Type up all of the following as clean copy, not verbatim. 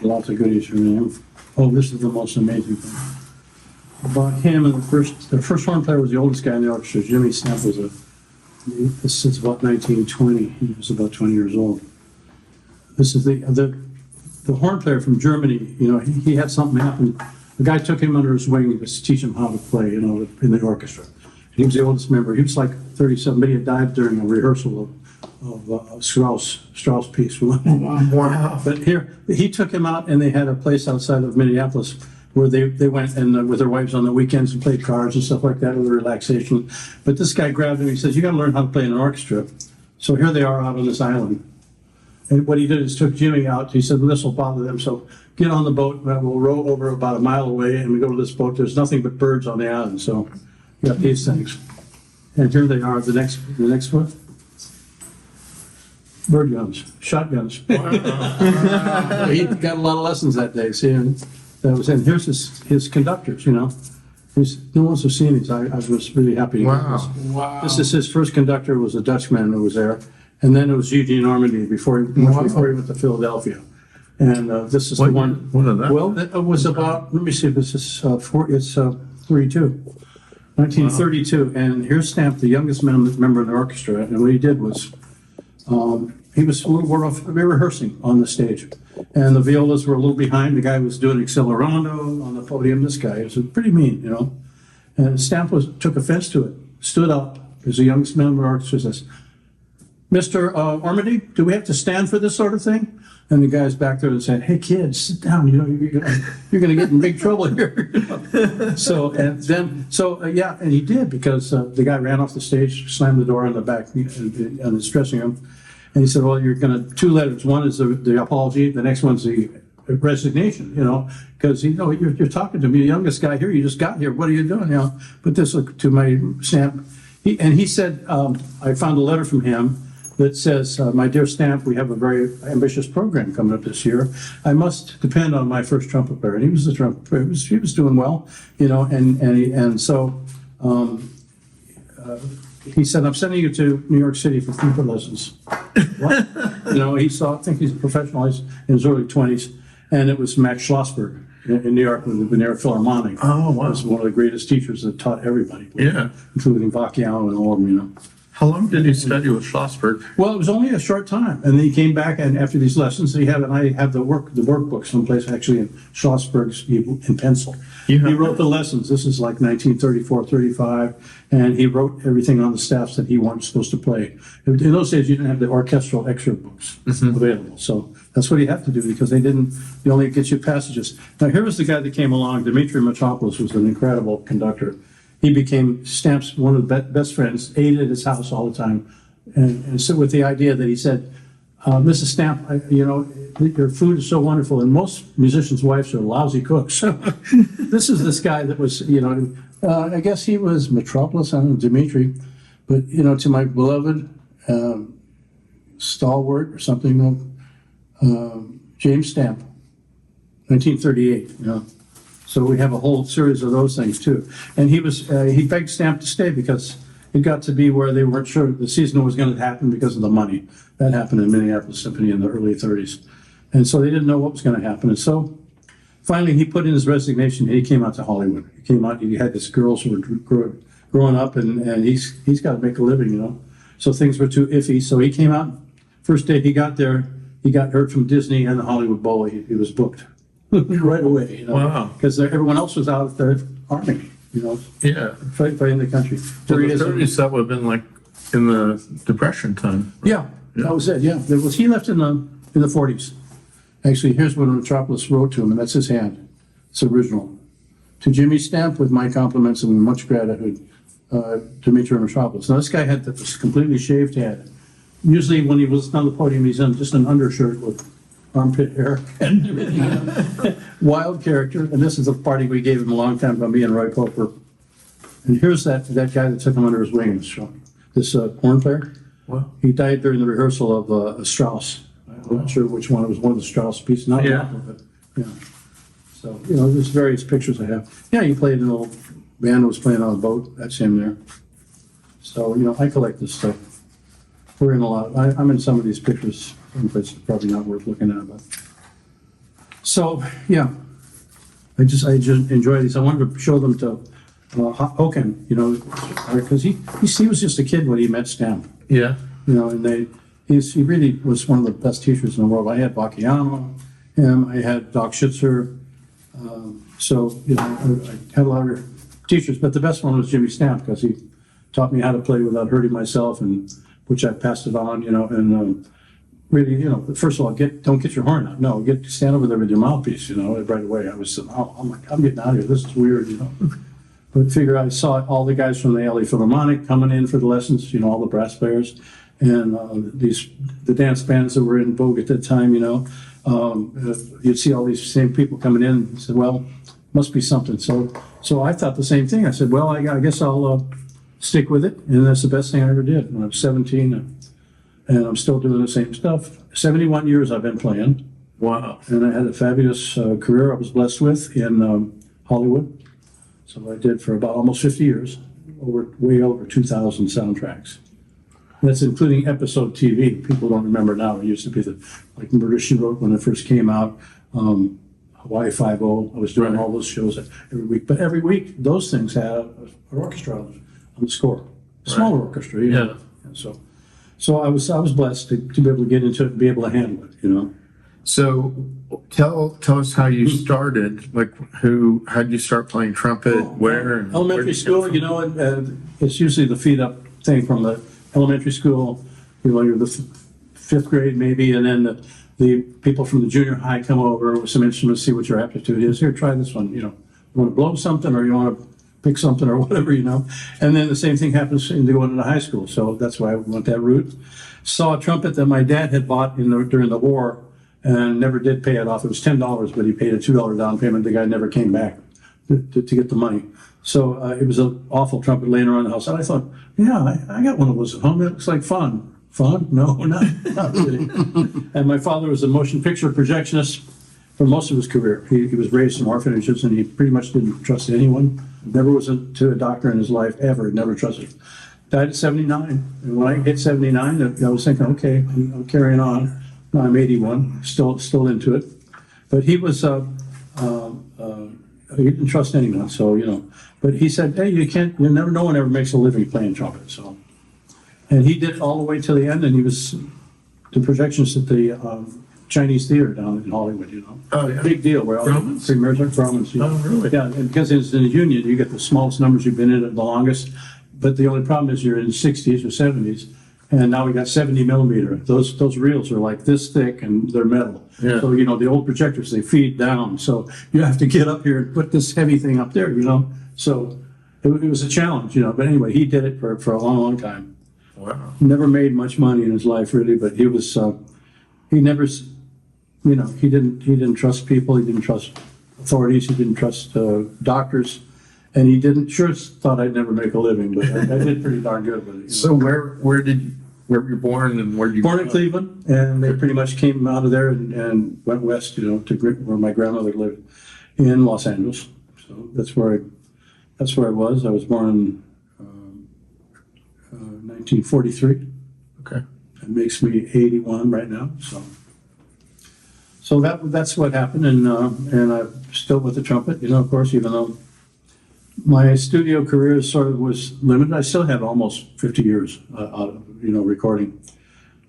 Lots of goodies from him. Oh, this is the most amazing thing. About him and the first horn player was the oldest guy in the orchestra. Jimmy Stamp was this is about 1920. He was about 20 years old. This is the horn player from Germany. You know, he had something happen. The guy took him under his wing to teach him how to play, you know, in the orchestra. He was the oldest member. He was like 37, but he had died during a rehearsal of Strauss piece. Wow. But here, he took him out, and they had a place outside of Minneapolis where they went and with their wives on the weekends and played cards and stuff like that with relaxation. But this guy grabbed him. He says, "You got to learn how to play in an orchestra." So here they are out on this island. And what he did is took Jimmy out. He said, well, "This will bother them. So get on the boat. We'll row over about a mile away, and we go to this boat. There's nothing but birds on the island. So you got these things." And here they are. The next one. Bird guns, shotguns. He got a lot of lessons that day. See, and that was, and here's his conductors. You know, no one's have seen these. I was really happy to get this. Wow. This is his first conductor. Was a Dutchman who was there, and then it was Eugene Normandy before he went to Philadelphia. And this is the one. What is that? Well, it was about. Let me see. This is 32. 1932, and here's Stamp, the youngest member of the orchestra, and what he did was, he was a little more off, we were rehearsing on the stage, and the violas were a little behind. The guy was doing accelerando on the podium. This guy was pretty mean, you know, and Stamp took offense to it, stood up as the youngest member of the orchestra, says, "Mr. Ormandy, do we have to stand for this sort of thing?" And the guy's back there and saying, "Hey kids, sit down. You know, you're going to get in big trouble here." Yeah, and he did, because the guy ran off the stage, slammed the door on the back on his dressing room, and he said, "Well, you're going to 2 letters. One is the apology. The next one's the resignation. You know, because you're talking to me, the youngest guy here. You just got here. What are you doing? You know, put this to my Stamp." He said, I found a letter from him that says, "My dear Stamp, we have a very ambitious program coming up this year. I must depend on my first trumpet player." And he was the trumpet player. He was doing well, you know, he said, "I'm sending you to New York City for trumpet lessons." What? You know, I think he's a professional. He's in his early 20s, and it was Max Schlossberg in New York with the New York Philharmonic. Oh, wow. He was one of the greatest teachers that taught everybody. Yeah. Including Vacchiano and all of them, you know. How long did you study with Schlossberg? Well, it was only a short time, and then he came back, and after these lessons, I have the workbook someplace actually in Schlossberg's in pencil. Yeah. He wrote the lessons. This is like 1934, 35, and he wrote everything on the staffs that he wasn't supposed to play. In those days, you didn't have the orchestral excerpt books available, so that's what you have to do, because they only get you passages. Now, here was the guy that came along. Dmitri Mitropoulos was an incredible conductor. He became Stamp's one of the best friends, ate at his house all the time. And so with the idea that he said, "Mrs. Stamp, your food is so wonderful, and most musicians' wives are lousy cooks." This is this guy that was, I guess he was Mitropoulos, I don't know, Dmitri, but, to my beloved stalwart or something, James Stamp, 1938, So we have a whole series of those things too. And he begged Stamp to stay because it got to be where they weren't sure the season was going to happen because of the money. That happened in Minneapolis Symphony in the early 30s. And so they didn't know what was going to happen. And so finally he put in his resignation and he came out to Hollywood. He came out, he had these girls who were growing up and he's got to make a living, So things were too iffy. So he came out, first day he got there, he got heard from Disney and the Hollywood Bowl. He was booked. Right away, Wow. Because everyone else was out at the army, Yeah. fighting the country. So the 30s, that would have been like in the Depression time. Yeah, that was it. Yeah, he left in the 40s. Actually, here's what Mitropoulos wrote to him, and that's his hand. It's original. To Jimmy Stamp, with my compliments and much gratitude, Dmitri Mitropoulos. Now this guy had this completely shaved head. Usually, when he was on the podium, he's in just an undershirt with armpit hair and everything. Wild character. And this is a party we gave him a long time ago, me and Roy Poper. And here's that guy that took him under his wing. This horn player. Wow. He died during the rehearsal of a Strauss. I'm not sure which one. It was one of the Strauss pieces. Not Yeah. one, but yeah. So, there's various pictures I have. Yeah, he played in a little band, was playing on a boat. That's him there. So, I collect this stuff. We're in a lot. I'm in some of these pictures. It's probably not worth looking at, but So, yeah, I just enjoy these. I wanted to show them to Hoken, you know, because he was just a kid when he met Stamp, Yeah. you know, and he really was one of the best teachers in the world. I had Bacchiano, him, I had Doc Schitzer, so, you know, I had a lot of teachers, but the best one was Jimmy Stamp, because he taught me how to play without hurting myself, and which I passed it on, you know, and really, you know, first of all, don't get your horn out. No, stand over there with your mouthpiece, you know, right away. I was, I'm getting out of here. This is weird, you know. But I saw all the guys from the LA Philharmonic coming in for the lessons, you know, all the brass players, and the dance bands that were in vogue at that time, you know. You'd see all these same people coming in and said, well, must be something. So I thought the same thing. I said, well, I guess I'll stick with it. And that's the best thing I ever did when I was 17. And I'm still doing the same stuff. 71 years I've been playing. Wow. And I had a fabulous career I was blessed with in Hollywood. So I did for about almost 50 years, way over 2,000 soundtracks. That's including episode TV. People don't remember now. It used to be like Murder, She Wrote when it first came out, Hawaii Five-0. I was doing all those shows every week. But every week, those things had an orchestra on the score. Smaller orchestra, you know. Yeah. And so I was blessed to be able to get into it and be able to handle it, you know. So tell us how you started. Like, how did you start playing trumpet? Where? And elementary school, you know, and it's usually the feed up thing from the elementary school. You know, you're the fifth grade maybe, and then the people from the junior high come over with some instruments, see what your aptitude is. Here, try this one. You know, you want to blow something or you want to pick something or whatever, you know. And then the same thing happens in going into high school. So that's why I went that route. Saw a trumpet that my dad had bought during the war and never did pay it off. It was $10, but he paid a $2 down payment. The guy never came back to get the money. So it was an awful trumpet laying around the house. And I thought, yeah, I got one of those at home. It looks like fun. Fun? No, not really. And my father was a motion picture projectionist for most of his career. He was raised in orphanages, and he pretty much didn't trust anyone. Never was to a doctor in his life, ever. Never trusted. Died at 79. And when I hit 79, I was thinking, okay, I'm carrying on. Now I'm 81, still into it. But he was, he didn't trust anyone, so, you know. But he said, hey, no one ever makes a living playing trumpet, so. And he did it all the way to the end, and he was the projectionist at the Chinese theater down in Hollywood, you know. Oh, yeah. Big deal, where all the premiers are from. Oh, really? Yeah, and because it's in a union, you get the smallest numbers you've been in it the longest. But the only problem is you're in the 60s or 70s, and now we got 70 millimeter. Those reels are like this thick, and they're metal. Yeah. So, you know, the old projectors, they feed down. So you have to get up here and put this heavy thing up there, you know. So it was a challenge, you know. But anyway, he did it for a long, long time. Wow. Never made much money in his life, really, but he was, he never, you know, he didn't trust people. He didn't trust authorities. He didn't trust doctors. And he thought I'd never make a living, but I did pretty darn good with it. You know? So where were you born, and where did you Born in Cleveland, and they pretty much came out of there and went west, you know, to where my grandmother lived in Los Angeles. So that's where I was. I was born in 1943. Okay. It makes me 81 right now. So that's what happened, and I'm still with the trumpet, you know, of course, even though my studio career sort of was limited. I still have almost 50 years, you know, recording.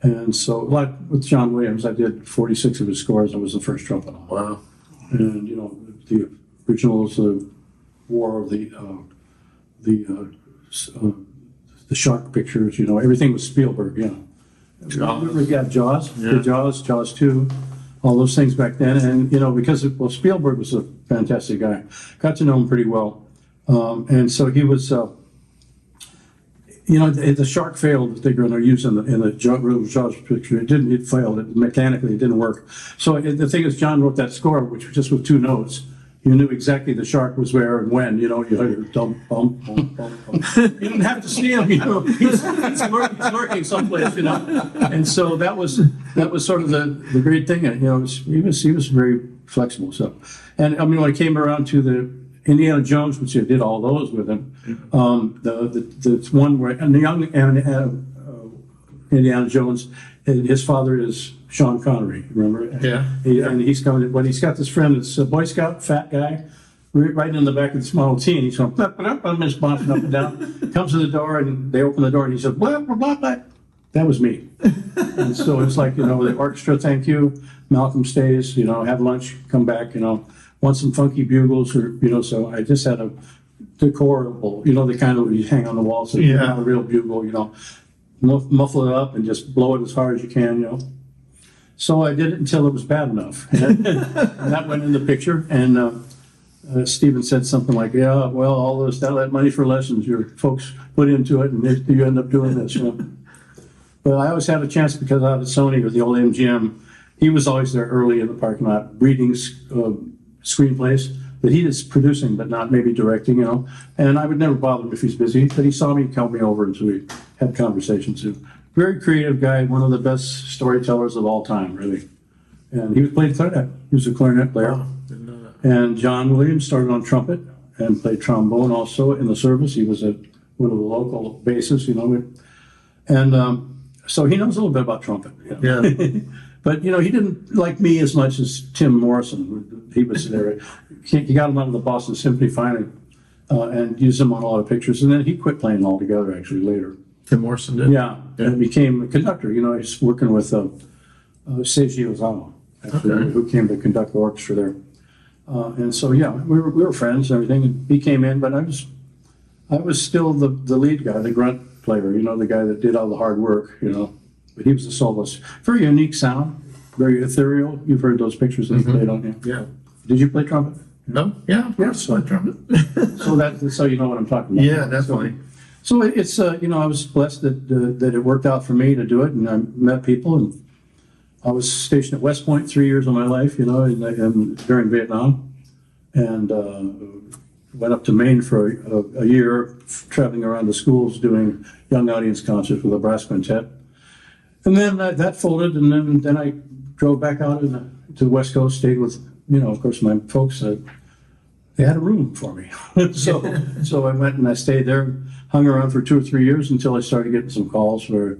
And so, like with John Williams, I did 46 of his scores. I was the first trumpet on. Wow. And, you know, the originals, the War of the shark pictures, you know, everything was Spielberg, you know. Jaws. We got Jaws, Yeah. the Jaws 2, all those things back then. And, you know, because Spielberg was a fantastic guy. Got to know him pretty well. And so he was, you know, the shark failed that they're going to use in the Jaws picture. It failed. Mechanically, it didn't work. So the thing is, John wrote that score, which was just with two notes. You knew exactly the shark was where and when, you know, you heard your dump, bump, bump, bump, bump. You didn't have to see him, you know, he's lurking someplace, you know. And so that was sort of the great thing. You know, he was very flexible. So, and I mean, when I came around to the Indiana Jones, which I did all those with him, the one where, and the young Indiana Jones, And his father is Sean Connery, remember? Yeah. And he's coming, but he's got this friend that's a Boy Scout, fat guy, right in the back of this Model T, and he's going, blah, blah, blah, just bouncing up and down. Comes to the door, and they open the door, and he says, blah, blah, blah, blah. That was me. And so it's like, the orchestra, thank you. Malcolm stays, have lunch, come back, want some funky bugles, or, so I just had a decorable, the kind of you hang on the wall, so you have a real bugle, muffle it up and just blow it as hard as you can, So I did it until it was bad enough. And that went in the picture. And Stephen said something like, yeah, well, all that money for lessons your folks put into it, and you end up doing this. But I always had a chance because out at Sony or the old MGM, he was always there early in the parking lot, reading screenplays that he is producing, but not maybe directing, And I would never bother him if he's busy, but he saw me, called me over, and so we had conversations too. Very creative guy, one of the best storytellers of all time, really. And he played clarinet. He was a clarinet player. Wow, didn't know that. And John Williams started on trumpet and played trombone also in the service. He was one of the local basses, And so he knows a little bit about trumpet. Yeah. But, he didn't like me as much as Tim Morrison. He was there. He got him out of the Boston Symphony finally and used him on a lot of pictures. And then he quit playing altogether, actually, later. Tim Morrison did? Yeah. And became a conductor. He's working with Seiji Ozawa, actually, who came to conduct the orchestra there. And so, we were friends and everything. And he came in, but I was still the lead guy, the grunt player, the guy that did all the hard work, But he was a soloist. Very unique sound, very ethereal. You've heard those pictures that he played on here. Yeah. Did you play trumpet? No? Yeah, of course, I trumpet. So you know what I'm talking about. Yeah, definitely. So it's, I was blessed that it worked out for me to do it, and I met people, and I was stationed at West Point 3 years of my life, during Vietnam, and went up to Maine for a year, traveling around the schools doing young audience concerts with a brass quintet. And then that folded, and then I drove back out to the West Coast, stayed with, of course, my folks. They had a room for me. So I went and I stayed there, hung around for 2 or 3 years until I started getting some calls for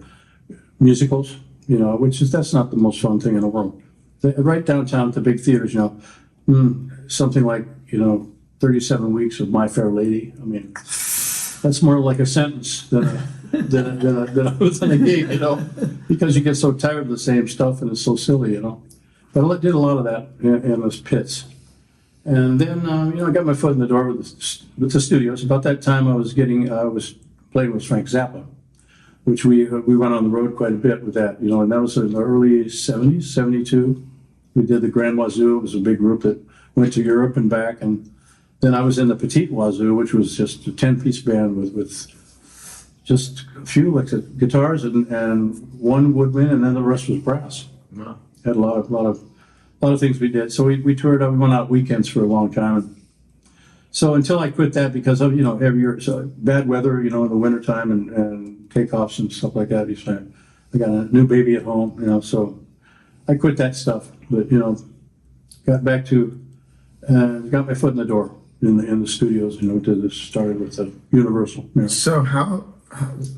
musicals, that's not the most fun thing in the world. Right downtown at the big theaters, something like, 37 weeks of My Fair Lady. I mean, that's more like a sentence than a gig, because you get so tired of the same stuff and it's so silly, But I did a lot of that in those pits. And then, I got my foot in the door with the studios. About that time, I was playing with Frank Zappa, which we went on the road quite a bit with that, and that was in the early 70s, 72. We did the Grand Wazoo. It was a big group that went to Europe and back. And then I was in the Petite Wazoo, which was just a 10-piece band with just a few electric guitars and one woodwind, and then the rest was brass. Wow. Had a lot of things we did. So we toured. We went out weekends for a long time. And so until I quit that because of every year, so bad weather, in the wintertime and takeoffs and stuff like that. I got a new baby at home, so I quit that stuff. But got back to got my foot in the door in the studios. Started with the Universal. So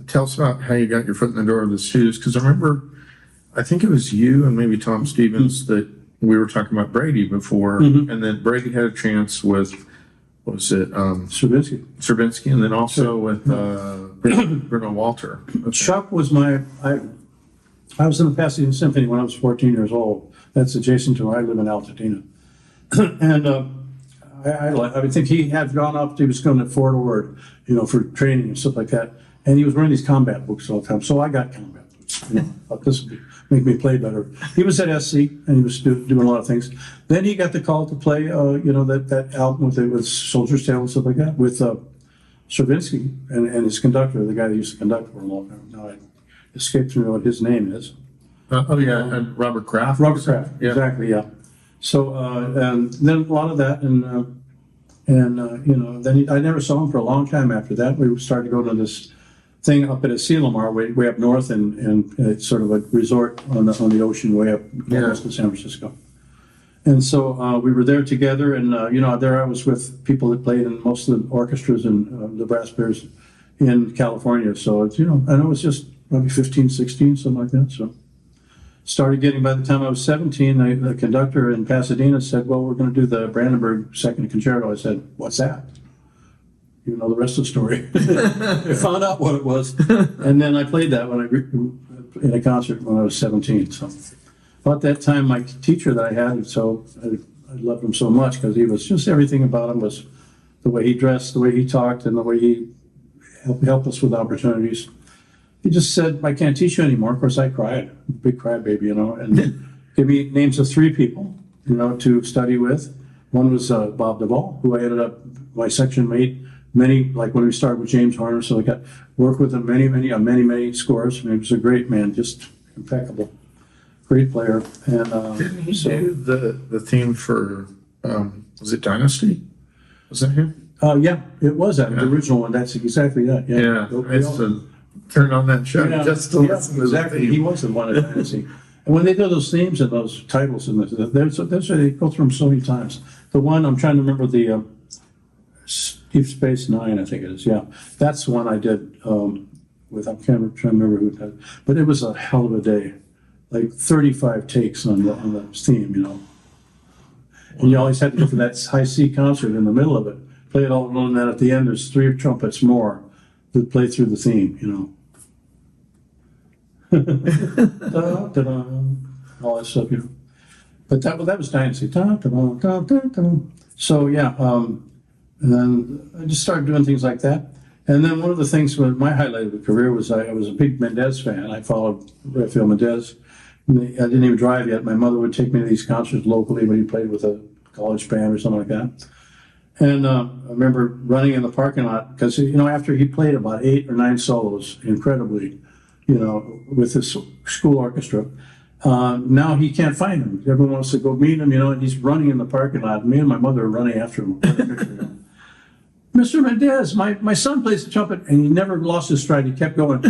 tell us about how you got your foot in the door of the studios, because I remember, I think it was you and maybe Tom Stevens that we were talking about Brady before, and then Brady had a chance with, what was it? Stravinsky, and then also with Bruno Walter. Okay. Chuck was I was in the Pasadena Symphony when I was 14 years old. That's adjacent to where I live in Altadena. And I think he had gone up, he was going to Fort Ord, for training and stuff like that. And he was wearing these combat books all the time. So I got combat books. Thought this would make me play better. He was at SC and he was doing a lot of things. Then he got the call to play, that album with Soldier's Tale and stuff like that with Stravinsky and his conductor, the guy that used to conduct for a long time. Now it escapes me what his name is. And Robert Kraft. Robert Kraft, Yeah. exactly, yeah. So, and then a lot of that, then I never saw him for a long time after that. We started to go to this thing up at Asilomar, way up north, and it's sort of a resort on the ocean way up west of San Francisco. And so we were there together, and there I was with people that played in most of the orchestras and the brass players in California. So it's, I know it's just maybe 15, 16, something like that. So started getting, by the time I was 17, the conductor in Pasadena said, well, we're going to do the Brandenburg Second Concerto. I said, what's that? You know the rest of the story. I found out what it was. And then I played that in a concert when I was 17. So about that time, my teacher that I had, so I loved him so much because he was just, everything about him was the way he dressed, the way he talked, and the way he helped us with opportunities. He just said, I can't teach you anymore. Of course, I cried, big crybaby, you know, and gave me names of 3 people, you know, to study with. One was Bob Duvall, who I ended up, my section mate, many, like when we started with James Horner, so I got work with him many scores. I mean, he was a great man, just impeccable, great player. And Didn't he do the theme for, was it Dynasty? Was that him? yeah, it was that, the original one. That's exactly that. Yeah, I used to turn on that show just to listen to exactly. the theme. He was the one at Dynasty. And when they do those themes and those titles, and that's what they go through them so many times. The one, I'm trying to remember the Deep Space Nine, I think it is. Yeah, that's the one I did with. I'm trying to remember who did, but it was a hell of a day. Like 35 takes on the theme, you know. And you always had to go for that high C concert in the middle of it, play it all alone, and then at the end there's 3 trumpets more that play through the theme, you know. Da, da, da, all that stuff, you know. But that was Dynasty. Da, da, da, da, da, da. So yeah, and then I just started doing things like that. And then one of the things, my highlight of the career was I was a big Méndez fan. I followed Rafael Méndez. I didn't even drive yet. My mother would take me to these concerts locally when he played with a college band or something like that. And I remember running in the parking lot because, you know, after he played about 8 or 9 solos, incredibly, you know, with his school orchestra, now he can't find him. Everyone wants to go meet him, you know, and he's running in the parking lot. Me and my mother are running after him. Mr. Méndez, my son plays the trumpet, and he never lost his stride. He kept going,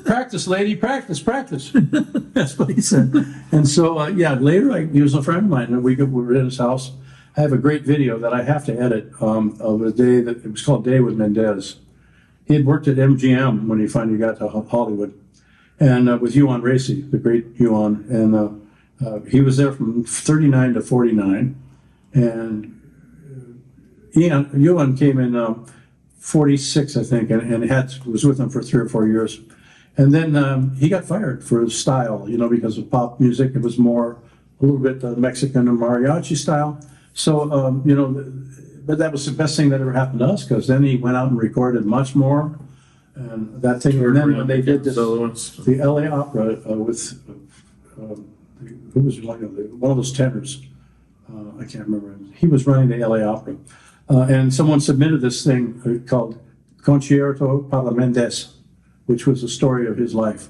practice, lady, practice, practice. That's what he said. And so, yeah, later, he was a friend of mine, and we were at his house. I have a great video that I have to edit of a day that, it was called Day with Méndez. He had worked at MGM when he finally got to Hollywood, and with Yuan Racy, the great Yuan, and he was there from 39 to 49, and Yuan came in 46, I think, and was with him for 3 or 4 years. And then he got fired for his style, you know, because of pop music. It was more, a little bit Mexican and mariachi style. So, you know, but that was the best thing that ever happened to us, because then he went out and recorded much more. And that thing, and then when they did this, the LA Opera with, who was like one of those tenors, I can't remember. He was running the LA Opera. And someone submitted this thing called Concierto para Méndez, which was the story of his life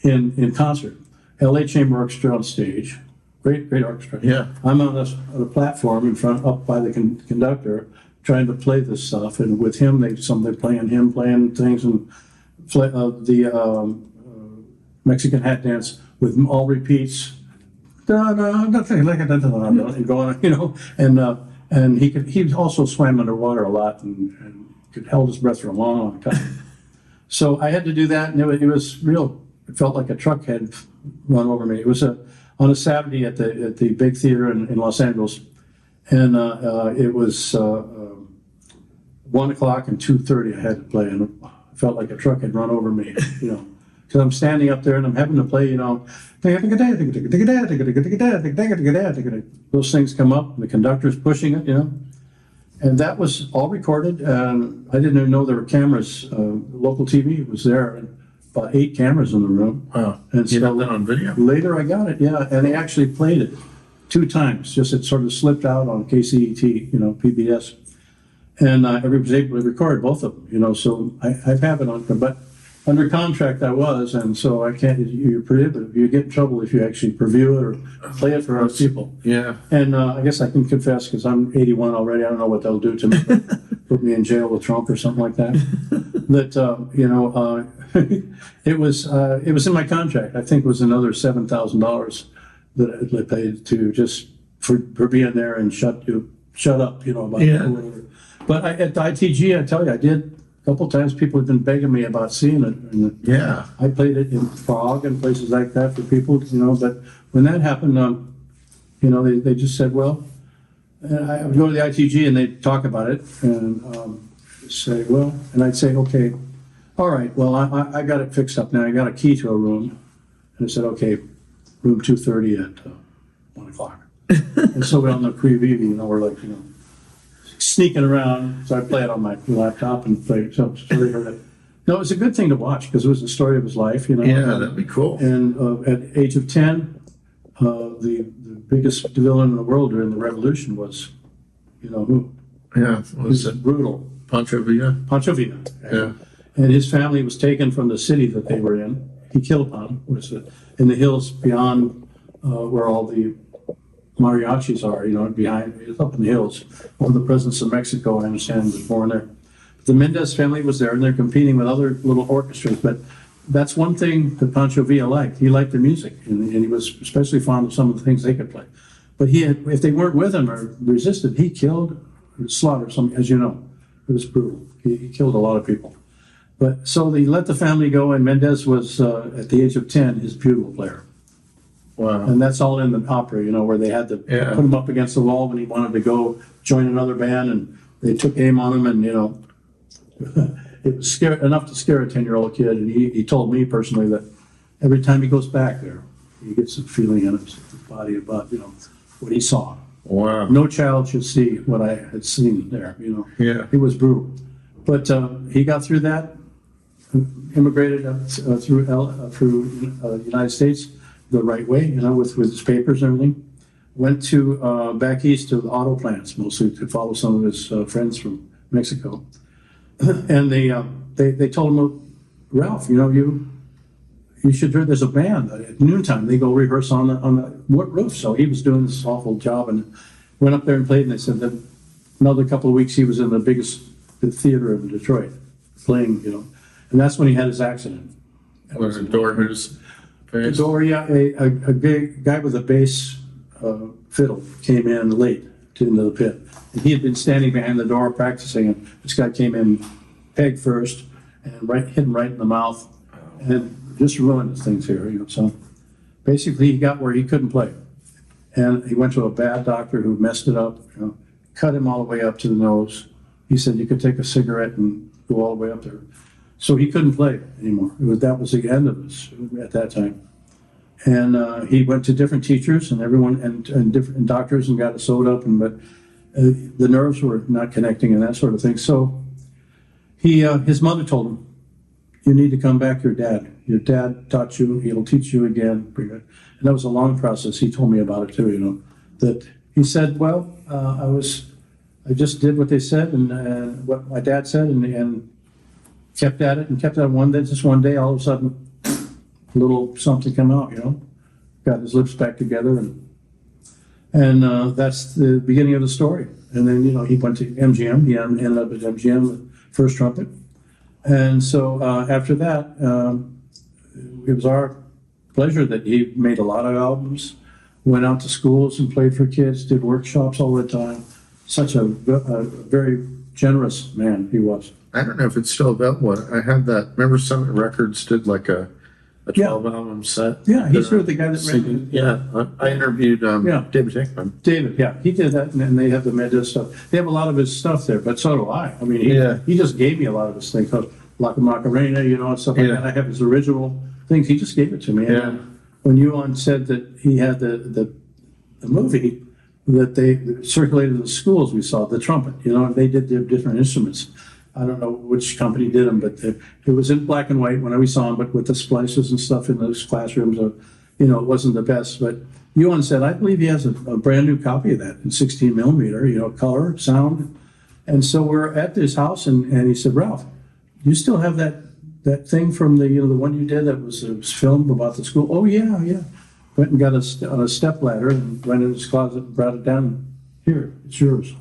in concert. LA Chamber Orchestra on stage, great orchestra. Yeah. I'm on a platform in front, up by the conductor, trying to play this stuff, and with him, they're playing things, and the Mexican hat dance with all repeats, da da da da, and going, you know, and he also swam underwater a lot and could held his breath for a long time. So I had to do that, and it was real. It felt like a truck had run over me. It was on a Saturday at the big theater in Los Angeles, and it was 1 o'clock and 2:30. I had to play, and it felt like a truck had run over me, you know, because I'm standing up there and I'm having to play, you know, those things come up, and the conductor's pushing it, you know, and that was all recorded. And I didn't even know there were cameras. Local TV was there, and about 8 cameras in the room. Wow. And You so got that on video? later I got it, yeah, and they actually played it 2 times. Just it sort of slipped out on KCET, you know, PBS, and everybody was able to record both of them, you know. So I have it on, but under contract I was, and so I can't. You're prohibited. You get in trouble if you actually preview it or play it for other people. Yeah. And I guess I can confess, because I'm 81 already. I don't know what they'll do to me. Put me in jail with Trump or something like that. That you know, it was in my contract. I think it was another $7,000 that I paid to just for being there and shut up, you know, about whatever. But at the ITG, I tell you, I couple times people have been begging me about seeing it. And Yeah. I played it in Prague and places like that for people, but when that happened, they just said, well, and I would go to the ITG and they'd talk about it and say, well, and I'd say, okay, all right, well, I got it fixed up now. I got a key to a room. And I said, okay, room 230 at 1 o'clock. And so on the preview, we're like, sneaking around. So I play it on my laptop and play. So they heard it. No, it was a good thing to watch because it was the story of his life, Yeah, that'd be cool. And at age of 10, the biggest villain in the world during the revolution was, who? Yeah. What was It was it? brutal. Pancho Villa? Pancho Villa. Yeah. And his family was taken from the city that they were in. He killed them, was in the hills beyond where all the mariachis are, behind, it's up in the hills. Over the presence of Mexico, I understand, was born there. The Méndez family was there, and they're competing with other little orchestras. But that's one thing that Pancho Villa liked. He liked the music, and he was especially fond of some of the things they could play. But if they weren't with him or resisted, he killed or slaughtered some, as you know. It was brutal. He killed a lot of people. But so they let the family go, and Méndez was, at the age of 10, his bugle player. Wow. And that's all in the opera, where they had to put him up against the wall when he wanted to go join another band, and they took aim on him, and, it was enough to scare a 10-year-old kid. And he told me personally that every time he goes back there, he gets a feeling in his body about, what he saw. Wow. No child should see what I had seen there, Yeah. It was brutal. But he got through that, immigrated through the United States the right way, with his papers and everything. Went to back east to the auto plants, mostly to follow some of his friends from Mexico. And they told him, Ralph, you should. There's a band at noontime. They go rehearse on the roof. So he was doing this awful job and went up there and played. And they said that another couple of weeks he was in the biggest theater in Detroit playing. And that's when he had his accident. Was it door who's face? Door, yeah, a guy with a bass fiddle came in late into the pit. And he had been standing behind the door practicing, and this guy came in peg first and hit him right in the mouth, and it just ruined his things here. So basically, he got where he couldn't play, and he went to a bad doctor who messed it up. Cut him all the way up to the nose. He said you could take a cigarette and go all the way up there. So he couldn't play anymore. That was the end of this at that time. And he went to different teachers and everyone and different doctors and got it sewed up, but the nerves were not connecting and that sort of thing. So his mother told him, "You need to come back. Your dad taught you. He'll teach you again." And that was a long process. He told me about it too. That he said, "Well, I just did what they said and what my dad said and kept at it and kept at it. Just one day, all of a sudden, a little something come out, got his lips back together, and that's the beginning of the story. And then, he went to MGM. He ended up at MGM, first trumpet. And so after that, it was our pleasure that he made a lot of albums, went out to schools and played for kids, did workshops all the time. Such a very generous man he was. I don't know if it's still available. I had that. Remember Summit Records did like a 12-album set? Yeah, he's sort of the guy that ran. Yeah, I interviewed David Hickman. David, yeah, he did that, and they have the Méndez stuff. They have a lot of his stuff there, but so do I. I mean, he just gave me a lot of his things, La Macarena, and stuff like that. I have his original things. He just gave it to me. Yeah. And when Yuan said that he had the movie that they circulated in the schools, we saw the trumpet. They did their different instruments. I don't know which company did them, but it was in black and white when we saw them, but with the splices and stuff in those classrooms, it wasn't the best. But Yuan said, I believe he has a brand new copy of that in 16 millimeter, color, sound. And so we're at this house, and he said, Ralph, you still have that thing from the one you did that was filmed about the school? Oh, yeah. Went and got on a step ladder and went in his closet and brought it down. Here, it's yours.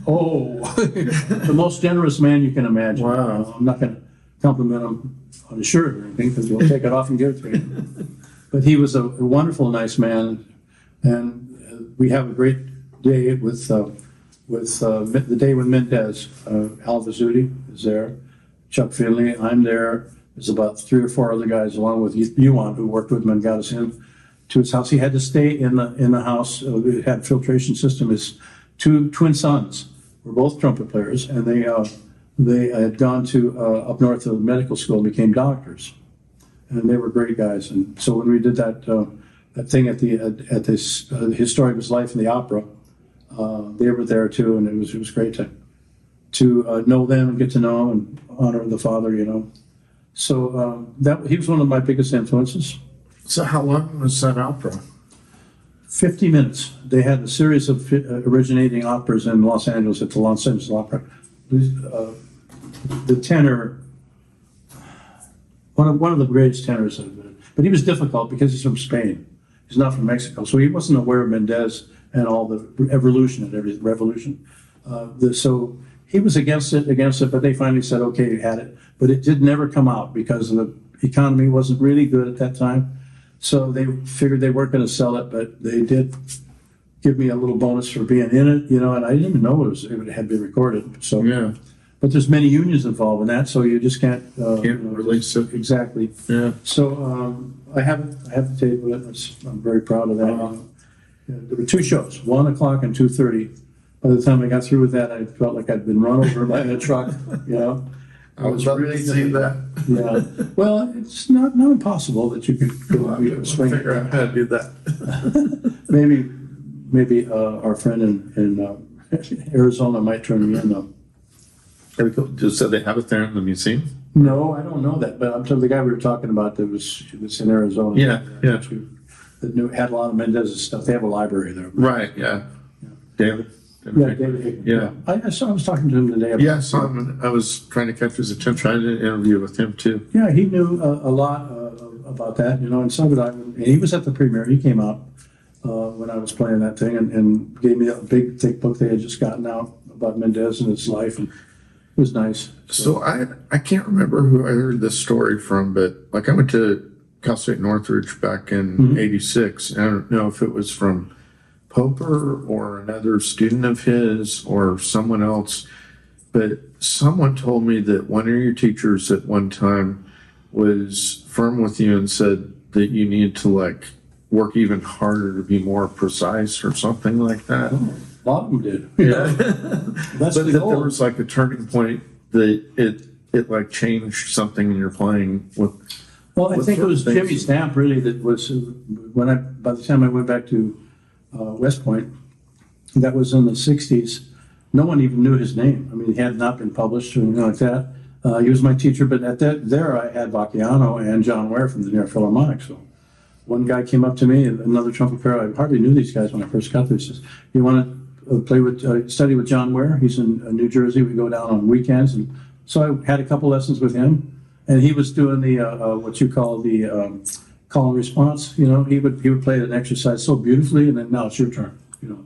Oh, the most generous man you can imagine. Wow. I'm not going to compliment him on his shirt or anything because he'll take it off and give it to you. But he was a wonderful, nice man. And we have a great day with the day with Mendez. Al Vizzuti is there, Chuck Finley, I'm there. There's about 3 or 4 other guys along with Yuan who worked with him and got us in to his house. He had to stay in the house. It had filtration system. His 2 twin sons were both trumpet players, and they had gone to up north to medical school and became doctors, and they were great guys. And so when we did that thing at this his story of his life in the opera, they were there too, and it was great to know them and get to know and honor the father, you know. So that he was one of my biggest influences. So how long was that opera? 50 minutes. They had a series of originating operas in Los Angeles at the Los Angeles Opera. The tenor, one of the greatest tenors, but he was difficult because he's from Spain. He's not from Mexico, so he wasn't aware of Mendez and all the revolution. So he was against it, but they finally said, okay, you had it. But it did never come out because the economy wasn't really good at that time. So they figured they weren't going to sell it, but they did give me a little bonus for being in it, you know, and I didn't even know it had been recorded. So, Yeah. But there's many unions involved in that, so you just can't release it. Exactly. Yeah. So I have the tape with it. I'm very proud of that. There were 2 shows, 1 o'clock and 2:30. By the time I got through with that, I felt like I'd been run over by a truck, you know. I was really seeing that. Yeah. Well, it's not impossible that you could go swing. Figure out how to do that. Maybe our friend in Arizona might turn me in though. Very cool. Just so they have it there in the museum? No, I don't know that, but I'm telling the guy we were talking about that was in Arizona. Yeah. That had a lot of Mendez's stuff. They have a library there. Right, yeah. David? Yeah, David Hickman. Yeah. I was talking to him today. About Yeah, I saw him. I was trying to catch his attention. I did an interview with him too. Yeah, he knew a lot about that, you know, and so did I. And he was at the premiere. He came out when I was playing that thing and gave me a big, thick book they had just gotten out about Mendez and his life, and it was nice. So I can't remember who I heard this story from, but like I went to Cal State Northridge back in '86. I don't know if it was from Poper or another student of his or someone else, but someone told me that one of your teachers at one time was firm with you and said that you need to like work even harder to be more precise or something like that. A lot of them did. Yeah. That's But the that goal. there was like a turning point that it like changed something in your playing with. Well, I What think it sort of was things? Jimmy Stamp really that was by the time I went back to West Point, that was in the 60s. No one even knew his name. I mean, he had not been published or anything like that. He was my teacher, but there I had Vacchiano and John Ware from the New York Philharmonic. So one guy came up to me, another trumpet player. I hardly knew these guys when I first got there. He says, "You want to study with John Ware? He's in New Jersey. We go down on weekends." And so I had a couple lessons with him, and he was doing the what you call the call and response. You know, he would play an exercise so beautifully, and then now it's your turn. You know,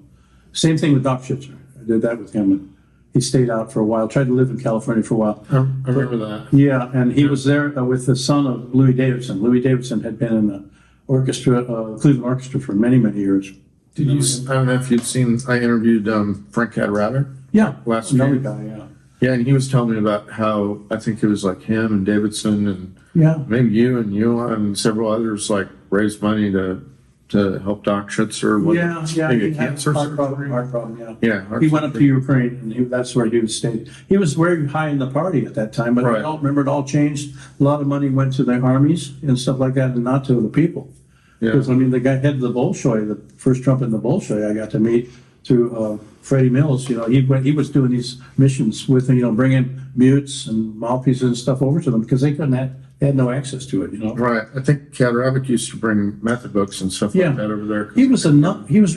same thing with Doc Schitzer. I did that with him, and he stayed out for a while. Tried to live in California for a while. I remember that. Yeah, and he was there with the son of Louis Davidson. Louis Davidson had been in the orchestra, Cleveland Orchestra, for many, many years. Did you? I don't know if you've seen. I interviewed Frank Catarata Yeah, last another year. guy. Yeah, Yeah, and he was telling me about how I think it was like him and Davidson and yeah. maybe you and several others like raised money to help Doc Schitzer with maybe He a had cancer heart problem. surgery. Heart problem. Yeah. Yeah, heart He went up to surgery. Ukraine, and that's where he was staying. He was very high in the party at that time, but Right. I don't remember. It all changed. A lot of money went to the armies and stuff like that, and not to the people. Yeah. Because I mean, the guy head of the Bolshoi, the first trumpet in the Bolshoi, I got to meet through Freddie Mills. You know, he was doing these missions with, you know, bringing mutes and mouthpieces and stuff over to them because they had no access to it. You know. Right. I think Catarata used to bring method books and stuff Yeah. like that over there. He was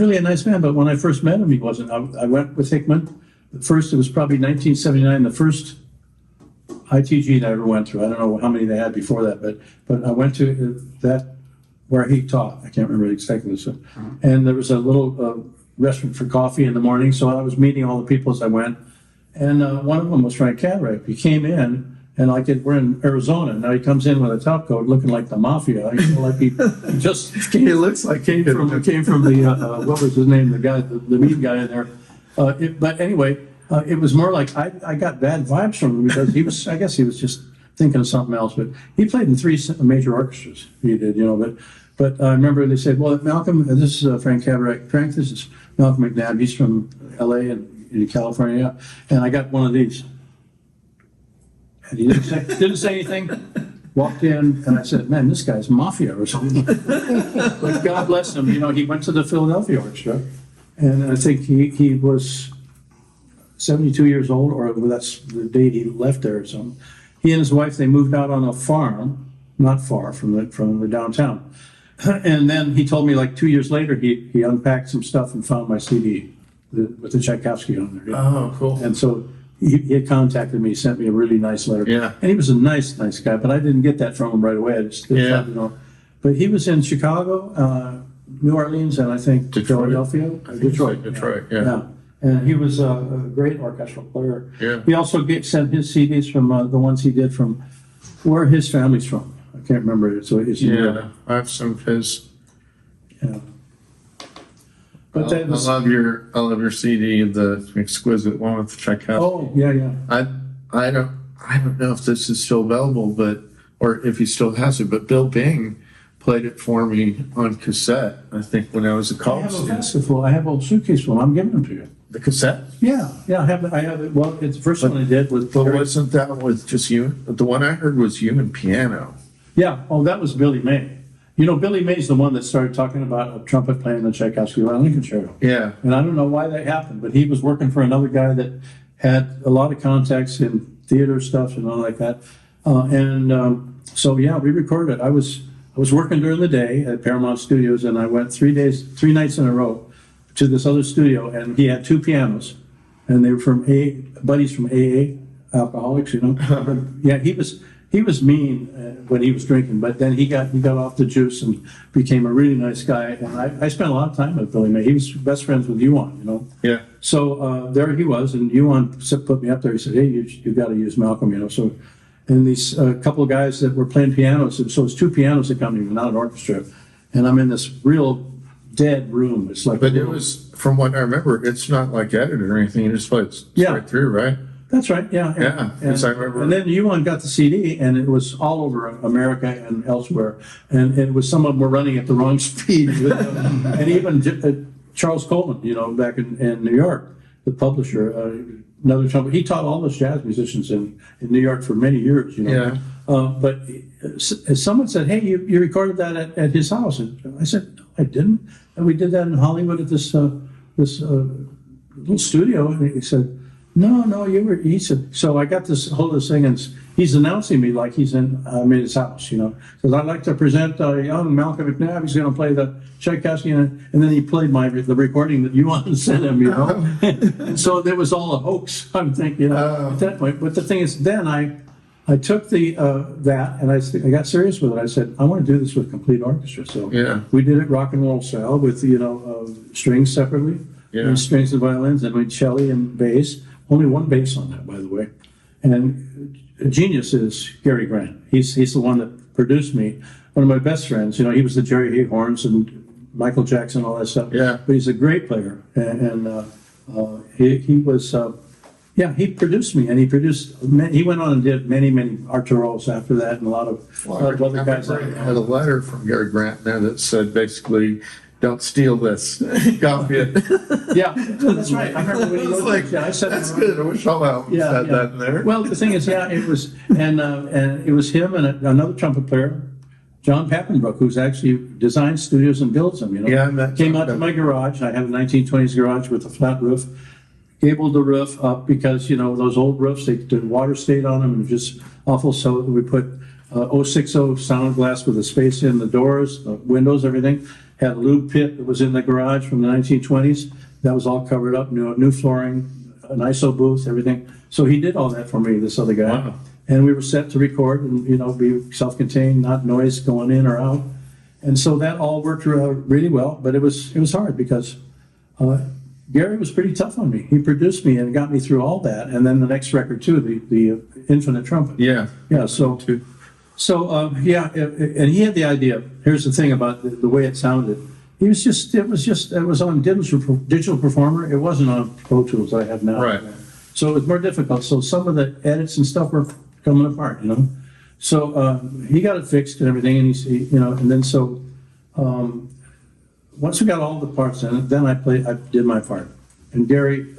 really a nice man, but when I first met him, he wasn't. I went with Hickman. It was probably 1979, the first ITG that I ever went through. I don't know how many they had before that, but I went to that where he taught. I can't remember exactly. So, and there was a little restaurant for coffee in the morning, so I was meeting all the people as I went. And one of them was Frank Catarata. He came in, and we're in Arizona. Now he comes in with a top coat looking like the mafia. You know, like he just came, He looks like came from the what was his name? The guy, the meat guy in there. But anyway, it was more like I got bad vibes from him because I guess he was just thinking of something else. But he played in 3 major orchestras. He did, But I remember they said, well, Malcolm, this is Frank Cabaret. Frank, this is Malcolm McNab. He's from L.A. and in California. And I got one of these. And he didn't say anything. Walked in, and I said, man, this guy's mafia or something. But God bless him. He went to the Philadelphia Orchestra. And I think he was 72 years old, or that's the date he left there or something. He and his wife, they moved out on a farm, not far from the downtown. And then he told me like 2 years later, he unpacked some stuff and found my CD with the Tchaikovsky on there. Oh, cool. And so he had contacted me, sent me a really nice letter. Yeah. And he was a nice guy, but I didn't get that from him right away. I just thought, But he was in Chicago, New Orleans, and I think Philadelphia. Detroit, yeah. And he was a great orchestral player. Yeah. He also sent his CDs from the ones he did from where his family's from. I can't remember it. So it's I have some of his. Yeah. But I love your CD, the exquisite one with Tchaikovsky. Oh, yeah. I don't know if this is still available, or if he still has it, but Bill Bing played it for me on cassette, I think, when I was a college student. I have a old suitcase full. I'm giving them to you. The cassette? Yeah, I have it. Well, it's the first one I did was. But wasn't that with just you? The one I heard was you and piano. Yeah. Oh, that was Billy May. Billy May's the one that started talking about a trumpet playing the Tchaikovsky violin concerto. Yeah. And I don't know why that happened, but he was working for another guy that had a lot of contacts in theater stuff and all like that. So we recorded it. I was working during the day at Paramount Studios, and I went 3 nights in a row to this other studio, and he had 2 pianos, and they were from buddies from AA, alcoholics, But yeah, he was mean when he was drinking, but then he got off the juice and became a really nice guy. And I spent a lot of time with Billy May. He was best friends with Yuan, Yeah. So there he was, and Yuan put me up there. He said, hey, you got to use Malcolm, So, and these couple of guys that were playing pianos, so it's 2 pianos that come to me, not an orchestra. And I'm in this real dead room. It's like, but it was, from what I remember, it's not like edited or anything. You just play it straight through, right? That's right. Yeah. Yes, I remember. And then Yuan got the CD, and it was all over America and elsewhere. And it was, some of them were running at the wrong speed. And even Charles Coleman, back in New York, the publisher, another trumpet, he taught all those jazz musicians in New York for many years. Yeah. But someone said, hey, you recorded that at his house. And I said, no, I didn't. And we did that in Hollywood at this little studio. And he said, no, you were. He said, so I got this hold of this thing, and he's announcing me like he's in his house, Because I'd like to present young Malcolm McNab. He's going to play the Tchaikovsky, and then he played the recording that you wanted to send him, And so there was all a hoax. I'm thinking, at that point. But the thing is, then I took that and I got serious with it. I said, I want to do this with complete orchestra. So we did it rock and roll style with strings separately, and strings and violins, and with cello and bass. Only one bass on that, by the way. And genius is Gary Grant. He's the one that produced me. One of my best friends. He was the Jerry Hayhorns and Michael Jackson, all that stuff. Yeah. But he's a great player, and he was. He produced me, and he went on and did many Arturos after that, and a lot of other guys. I had a letter from Gary Grant there that said basically, don't steal this. Copy it. Yeah, that's right. I remember when he wrote I said that's good. I wish all albums had that in there. Well, the thing is, it was, and it was him and another trumpet player, John Pappenbrook, who's actually designs studios and builds them. Came out to my garage. I have a 1920s garage with a flat roof. Gabled the roof up because those old roofs, the water stayed on them and just awful. So we put 060 sound glass with a space in the doors, the windows, everything. Had a lube pit that was in the garage from the 1920s. That was all covered up, new flooring, an ISO booth, everything. So he did all that for me, this other guy. Wow. And we were set to record and, be self-contained, not noise going in or out. And so that all worked really well, but it was hard because Gary was pretty tough on me. He produced me and got me through all that. And then the next record too, the Infinite Trumpet. Yeah. Yeah, and he had the idea. Here's the thing about the way it sounded. It was on digital performer. It wasn't on Pro Tools I have now. Right. So it was more difficult. So some of the edits and stuff were coming apart, you know? So, he got it fixed and everything, and and then once we got all the parts in, then I did my part. And Gary,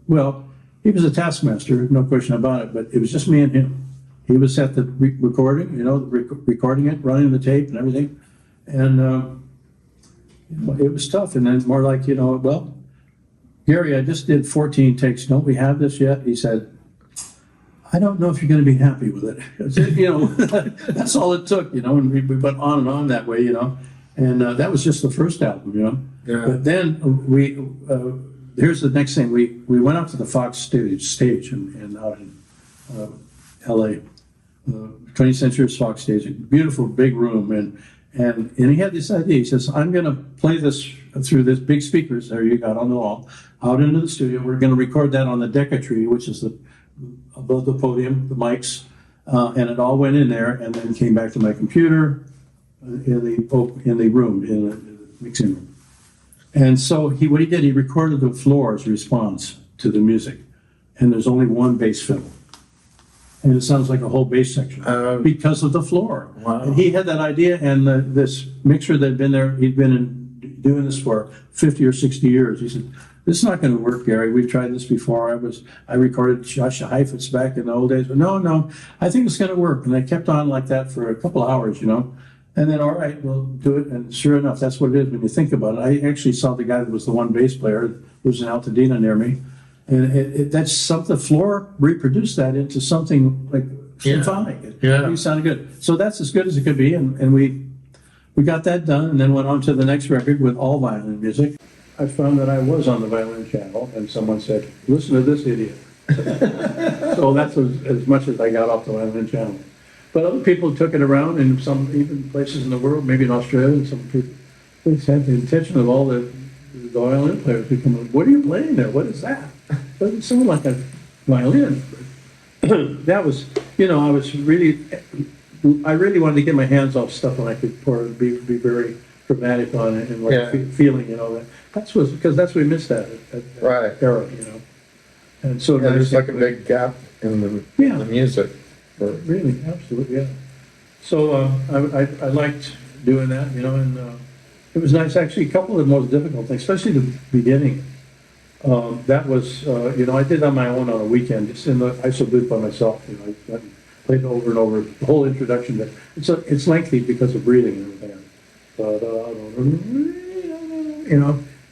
well, he was a taskmaster, no question about it, but it was just me and him. He was at the recording, recording it, running the tape and everything. And, it was tough. And then more like, well, Gary, I just did 14 takes. Don't we have this yet? He said, I don't know if you're going to be happy with it. I said, that's all it took, and we went on and on that way, and that was just the first album, Yeah. But then here's the next thing. We went out to the Fox stage and out in LA, 20th Century Fox stage, a beautiful big room. And he had this idea. He says, I'm going to play this through this big speakers there you got on the wall out into the studio. We're going to record that on the Decatree, which is above the podium, the mics, and it all went in there and then came back to my computer in the room, in the mixing room. And so what he did, he recorded the floor as a response to the music. And there's only one bass fiddle. And it sounds like a whole bass section because of the floor. Wow. And he had that idea, and this mixer that had been there, he'd been doing this for 50 or 60 years. He said, this is not going to work, Gary. We've tried this before. I recorded Josh Heifetz back in the old days, but no, I think it's going to work. And I kept on like that for a couple of hours, And then, all right, we'll do it. And sure enough, that's what it is when you think about it. I actually saw the guy that was the one bass player who was in Altadena near me. And that's something, the floor reproduced that into something like symphonic. It sounded good. So that's as good as it could be. And we got that done and then went on to the next record with all violin music. I found that I was on the violin channel and someone said, listen to this idiot. So that's as much as I got off the violin channel. But other people took it around in some even places in the world, maybe in Australia, and some people had the intention of all the violin players becoming, what are you playing there? What is that? Doesn't sound like a violin. That was, I really wanted to get my hands off stuff when I could be very dramatic on it and feeling, that's because that's what we missed that era, And so there's like a big gap in the music. Really, absolutely, yeah. So I liked doing that, and it was nice. Actually, a couple of the most difficult things, especially the beginning. That was, I did on my own on a weekend, just in the ISO booth by myself. I played over and over the whole introduction. But it's lengthy because of breathing and everything.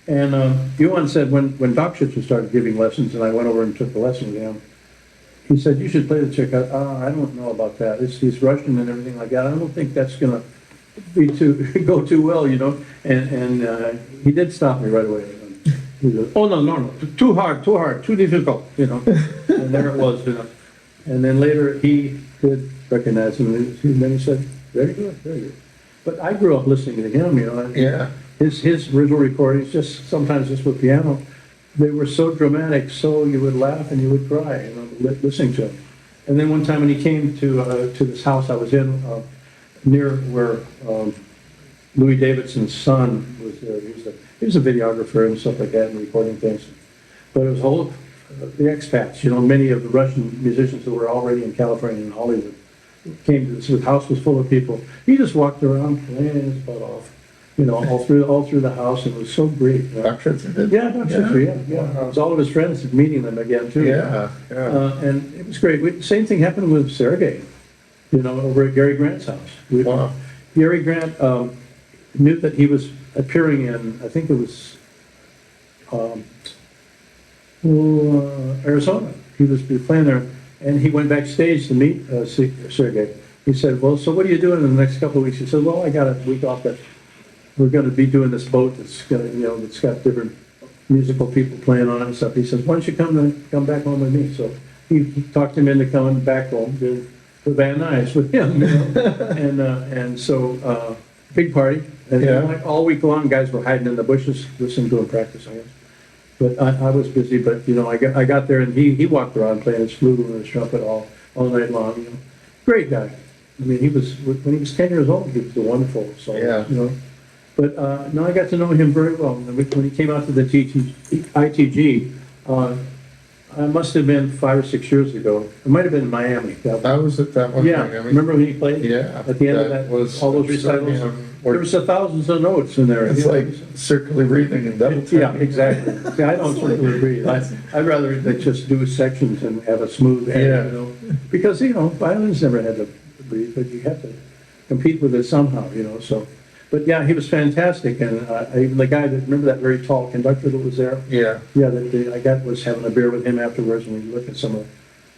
And Johan said when Doc Schützer started giving lessons, and I went over and took the lesson with him. He said, you should play the chick. I don't know about that. He's Russian and everything like that. I don't think that's going to go too well, And he did stop me right away. He said, oh, no. Too hard, too difficult, And there it was, And then later he did recognize him. And then he said, very good. But I grew up listening to him, His original recordings, sometimes just with piano, they were so dramatic, so you would laugh and you would cry, listening to him. And then one time when he came to this house I was in, near where Louis Davidson's son was there. He was a videographer and stuff like that and recording things. But it was the expats, many of the Russian musicians who were already in California and Hollywood came to this house was full of people. He just walked around playing his butt off. All through the house, and it was so great. Doc Schützer did? Yeah, Doc Schützer, yeah. It was all of his friends meeting them again, too. And it was great. Same thing happened with Sergei, over at Gary Grant's house. Wow. Gary Grant knew that he was appearing in, I think it was Arizona. He was playing there, and he went backstage to meet Sergei. He said, well, so what are you doing in the next couple of weeks? He said, well, I got a week off that we're going to be doing this boat that's that's got different musical people playing on it and stuff. He says, why don't you come back home with me? So he talked him into coming back home to Van Nuys with him, and so big party. And like all week long, guys were hiding in the bushes listening to him practice, I guess. But I was busy. But I got there and he walked around playing his flute and his trumpet all night long. Great guy. I mean, when he was 10 years old, he was a wonderful soloist. But no, I got to know him very well. When he came out to the ITG, it must have been 5 or 6 years ago. It might have been in Miami. I was at that one. Yeah, Miami. remember when he played? Yeah. At the end of that, was all those recitals? There was thousands of notes in there. It's like circularly breathing and double time. Yeah, exactly. See, I don't circularly breathe. I'd rather they just do sections and have a smooth end, Yeah. you know? Because, violins never had to breathe, but you have to compete with it somehow, so. But yeah, he was fantastic, and even the guy remember that very tall conductor that was there? Yeah. Yeah, I was having a beer with him afterwards, and we looked at some of,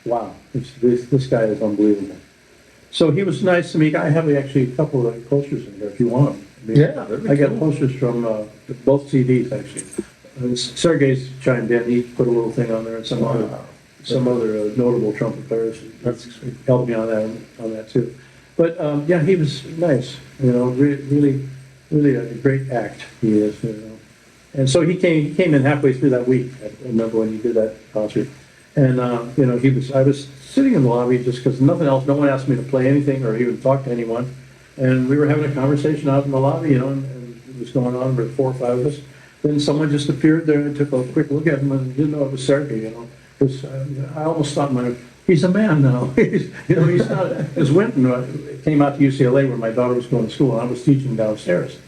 wow, this guy is unbelievable. So he was nice to me. I have actually a couple of posters in there if you want them. I got posters from both CDs actually. And Sergei's chimed in. He put a little thing on there, and some other notable trumpet players helped me on that too. But yeah, he was nice. Really a great act. He is. And so he came in halfway through that week. I remember when he did that concert. And I was sitting in the lobby just because nothing else. No one asked me to play anything or even talk to anyone. And we were having a conversation out in the lobby, and it was going on with 4 or 5 of us. Then someone just appeared there and took a quick look at him and didn't know it was Sergei, Because I almost thought, he's a man now. He's not. Because Winton came out to UCLA where my daughter was going to school, and I was teaching downstairs.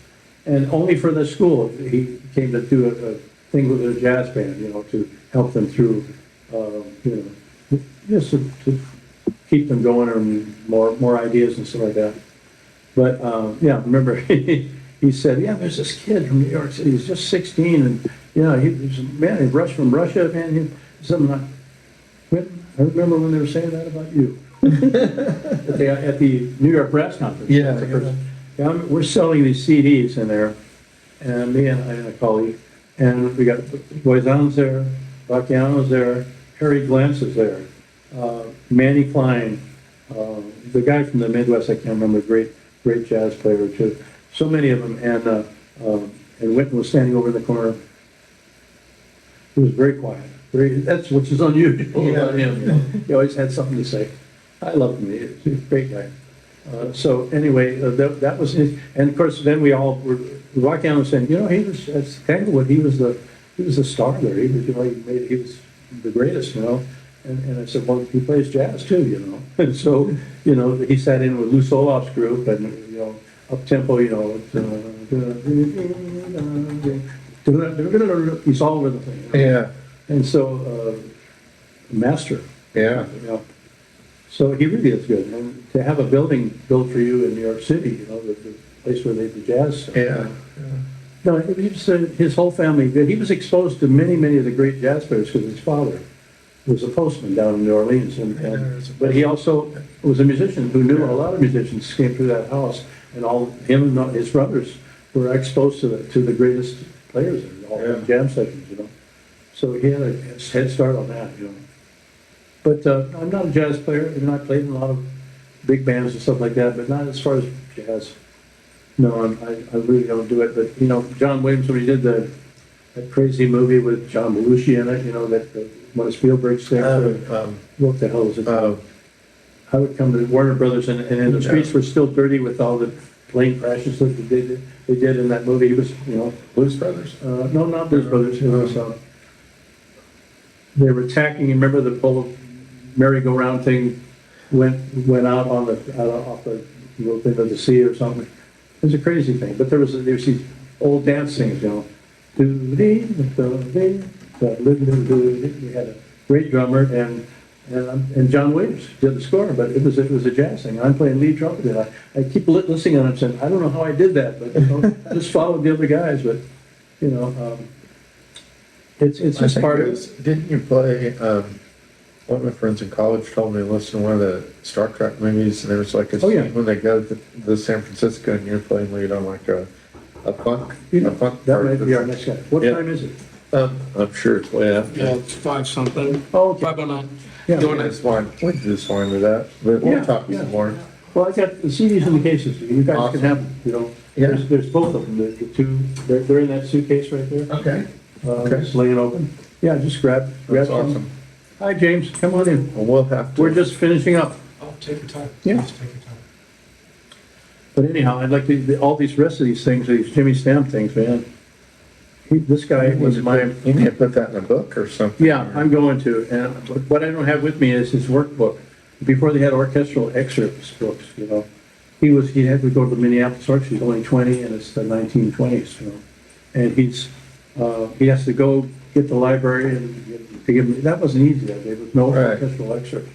And only for the school, he came to do a thing with a jazz band, to help them through, just to keep them going and more ideas and stuff like that. But yeah, remember he said, yeah, there's this kid from New York City. He's just 16, and he's a man. He rushed from Russia, man. Something like, I remember when they were saying that about you at the New York Brass Conference. Yeah, we're selling these CDs in there, and me and a colleague, and we got Boisan's there, Bacchiano's there, Harry Glantz is there, Manny Klein, the guy from the Midwest, I can't remember, great jazz player too. So many of them, and Winton was standing over in the corner. He was very quiet. That's which is unusual about him. He always had something to say. I loved him. He's a great guy. So anyway, that was his, and of course then we all were walking out and saying, he was at Tanglewood. He was the star there. He was he was the greatest, And I said, well, he plays jazz too, And so he sat in with Lou Solof's group and up tempo, he's all over the thing. Yeah. And so master. Yeah. So he really is good. And to have a building built for you in New York City, the place where they do jazz. Yeah. No, he was, his whole family, he was exposed to many of the great jazz players because his father was a postman down in New Orleans. But he also was a musician who knew a lot of musicians came through that house. And him and his brothers were exposed to the greatest players in all the jam sessions, So he had a head start on that, But I'm not a jazz player. I played in a lot of big bands and stuff like that, but not as far as jazz. No, I really don't do it. But John Williams, when he did that crazy movie with John Belushi in it, that one of Spielberg's things. What the hell is it? I would come to Warner Brothers, and the streets were still dirty with all the plane crashes that they did in that movie. He was, Blues Brothers? No, not Blues Brothers. It was, they were attacking. Remember the whole merry-go-round thing went out off the into the sea or something. It was a crazy thing. But there was these old dance things, We had a great drummer and John Williams did the score, but it was a jazz thing. I'm playing lead trumpet, and I keep listening and I'm saying, I don't know how I did that, but I just followed the other guys. But it's just part of it. Didn't you play? One of my friends in college told me to listen to one of the Star Trek movies, and there was like a scene when they go to San Francisco, and you're playing lead on like a funk. That might be our next guy. What time is it? I'm sure it's way after. Yeah, it's 5-something. Oh, okay. 5:09. Yeah. Doing this one, we can do this one with that, but we'll talk some more. Well, I got the CDs in the cases. You guys can have them. There's both of them. The two, they're in that suitcase right there. Okay. Just laying open. Yeah, just grab That's some. awesome. Hi, James. Come on in. Well, we'll have to. We're just finishing up. Oh, take your time. Yeah. Just take your time. But anyhow, I'd like all these rest of these things, these Jimmy Stamp things, man. This guy was my, You need to put that in a book or something. yeah, I'm going to. And what I don't have with me is his workbook. Before they had orchestral excerpts books, he had to go to the Minneapolis Orchestra. He's only 20, and it's the 1920s, And he has to go get the library and to give him. That wasn't easy. There was no orchestral excerpts.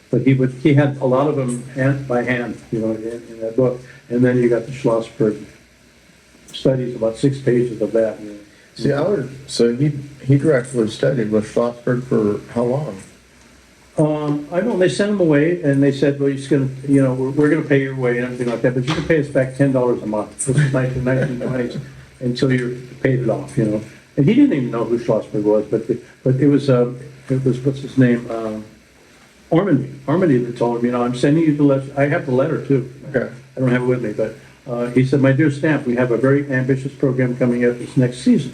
But he had a lot of them by hand, in that book. And then you got the Schlossberg studies, about 6 pages of that. See, so he directly studied with Schlossberg for how long? I don't. They sent him away, and they said, "Well, he's going to, we're going to pay your way and everything like that, but you can pay us back $10 a month." This is 1920s until you paid it off, And he didn't even know who Schlossberg was, but it was what's his name, Ormandy that told him, I'm sending you the letter. I have the letter too. Okay. I don't have it with me, but he said, "My dear Stamp, we have a very ambitious program coming up this next season,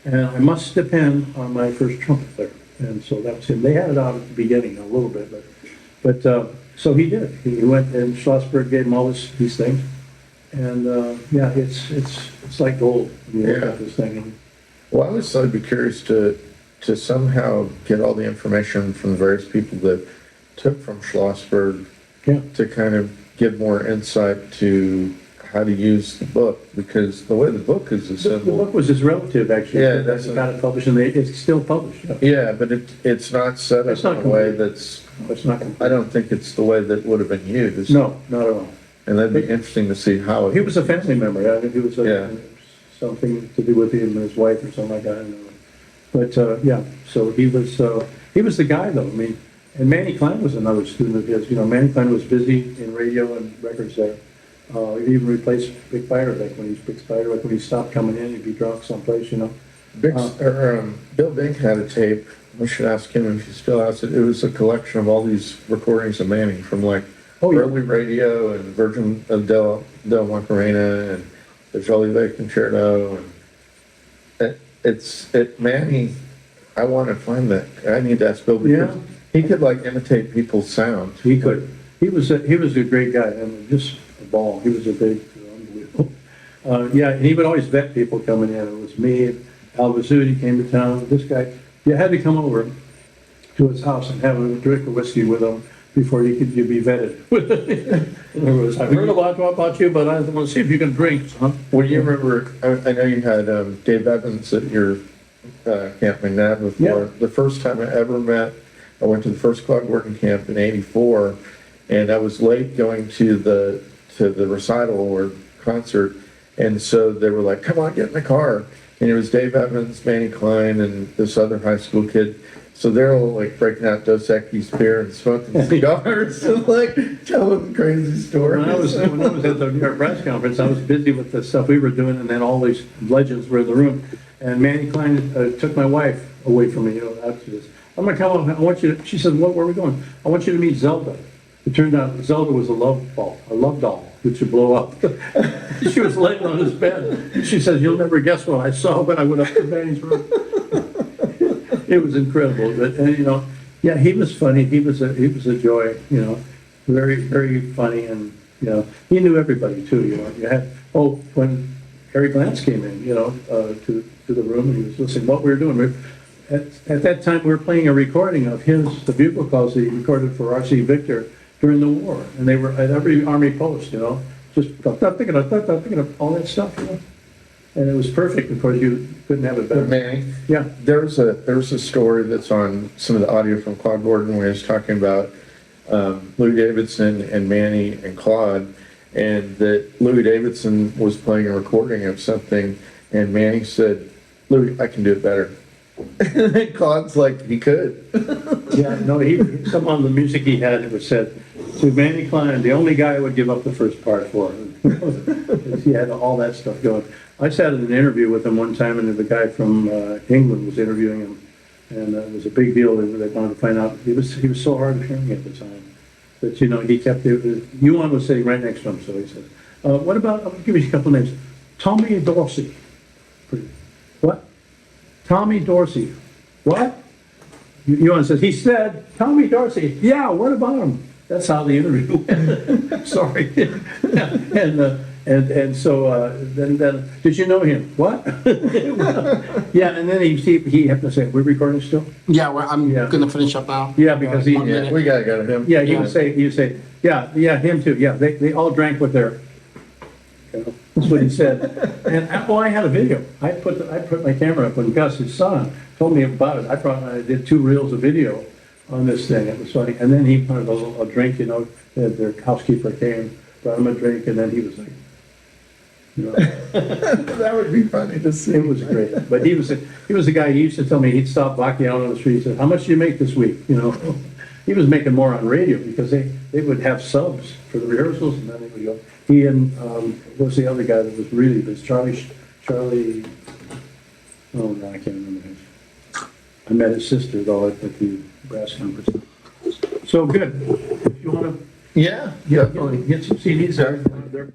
and I must depend on my first trumpet player." And so that was him. They had it out at the beginning a little bit, but so he did. He went, and Schlossberg gave him all these things, and it's like gold when you look at this thing. Well, I was I'd be curious to somehow get all the information from the various people that took from Schlossberg to kind of give more insight to how to use the book, because the way the book is assembled. The book was his relative, actually. Yeah, that's got it published, and it's still published. Yeah, but it's not set up in a way that's. It's not complete. I don't think it's the way that would have been used. No, not at all. And that'd be interesting to see how he was a family member. I think he was something to do with him and his wife or something like that. I don't know. But so he was the guy, though. I mean, and Manny Klein was another student of his. Manny Klein was busy in radio and records there. He even replaced Big Spider, like when he stopped coming in, he'd be drunk someplace, Bill Bink had a tape. We should ask him if he still has it. It was a collection of all these recordings of Manny from early radio and Virgin of Del Macarena and the Jolivet Concerto. And Manny, I want to find that. I need to ask Bill because he could imitate people's sound. He could. He was a great guy and just a ball. He was a big, unbelievable. And he would always vet people coming in. It was me, Al Vizzuti came to town. This guy, you had to come over to his house and have a drink of whiskey with him before you'd be vetted. In other words, I heard about you, but I want to see if you can drink. Well, you remember, I know you had Dave Evans at your Camp McNab before. Yeah. The first time I ever met, I went to the first Cloud Working Camp in '84, and I was late going to the recital or concert, and so they were like, "Come on, get in the car." And it was Dave Evans, Manny Klein, and this other high school kid. So they're all breaking out Dos Equis beer and smoking cigars and telling crazy stories. When I was at the New York Brass Conference, I was busy with the stuff we were doing, and then all these legends were in the room. And Manny Klein took my wife away from me, after this. I'm gonna come on. I want you to, she said, where are we going? I want you to meet Zelda. It turned out Zelda was a love doll, which would blow up. She was laying on his bed. She said, "You'll never guess what I saw when I went up to Manny's room." It was incredible. But he was funny. He was a joy. Very, very funny, and he knew everybody too. You had when Harry Glantz came in, to the room, and he was listening to what we were doing. At that time, we were playing a recording of the bugle calls that he recorded for R.C. Victor during the war, and they were at every army post, just all that stuff, and it was perfect. Of course, you couldn't have it better. Manny, Yeah, there's a story that's on some of the audio from Claude Gordon where he was talking about Louis Davidson and Manny and Claude, and that Louis Davidson was playing a recording of something, and Manny said, "Louis, I can do it better." And Claude's like, he could. Some on the music he had, it was said to Manny Klein, the only guy I would give up the first part for. He had all that stuff going. I sat in an interview with him one time, and the guy from England was interviewing him, and it was a big deal. They wanted to find out. He was so hard of hearing at the time that he kept it. Yuan was sitting right next to him, so he said, "What about? I'll give you a couple names. Tommy Dorsey." What? Tommy Dorsey. What? Yuan says, "He said Tommy Dorsey." "Yeah, what about him?" that's how the interview went. Sorry. And so, then, did you know him? What? Yeah, and then he had to say, we're recording still? Yeah, well, I'm Yeah. gonna finish up now. Yeah, because he, One minute. We gotta go to him. yeah, he would say, yeah, him too, yeah, they all drank with their, you know, that's what he said. And, oh, I had a video. I put my camera up when Gus, his son, told me about it. I did 2 reels of video on this thing. It was funny. And then he wanted a drink, you know, their housekeeper came, brought him a drink, and then he was like, you know, That would be funny to see. it was great. But he was a guy, he used to tell me, he'd stop walking out on the street, he said, how much do you make this week, you know? He was making more on radio because they would have subs for the rehearsals, and then they would go. He and, what was the other guy that was really good? Charlie, oh, no, I can't remember his. I met his sister though at the brass conference. So good. If you wanna Yeah, get some CDs there, they're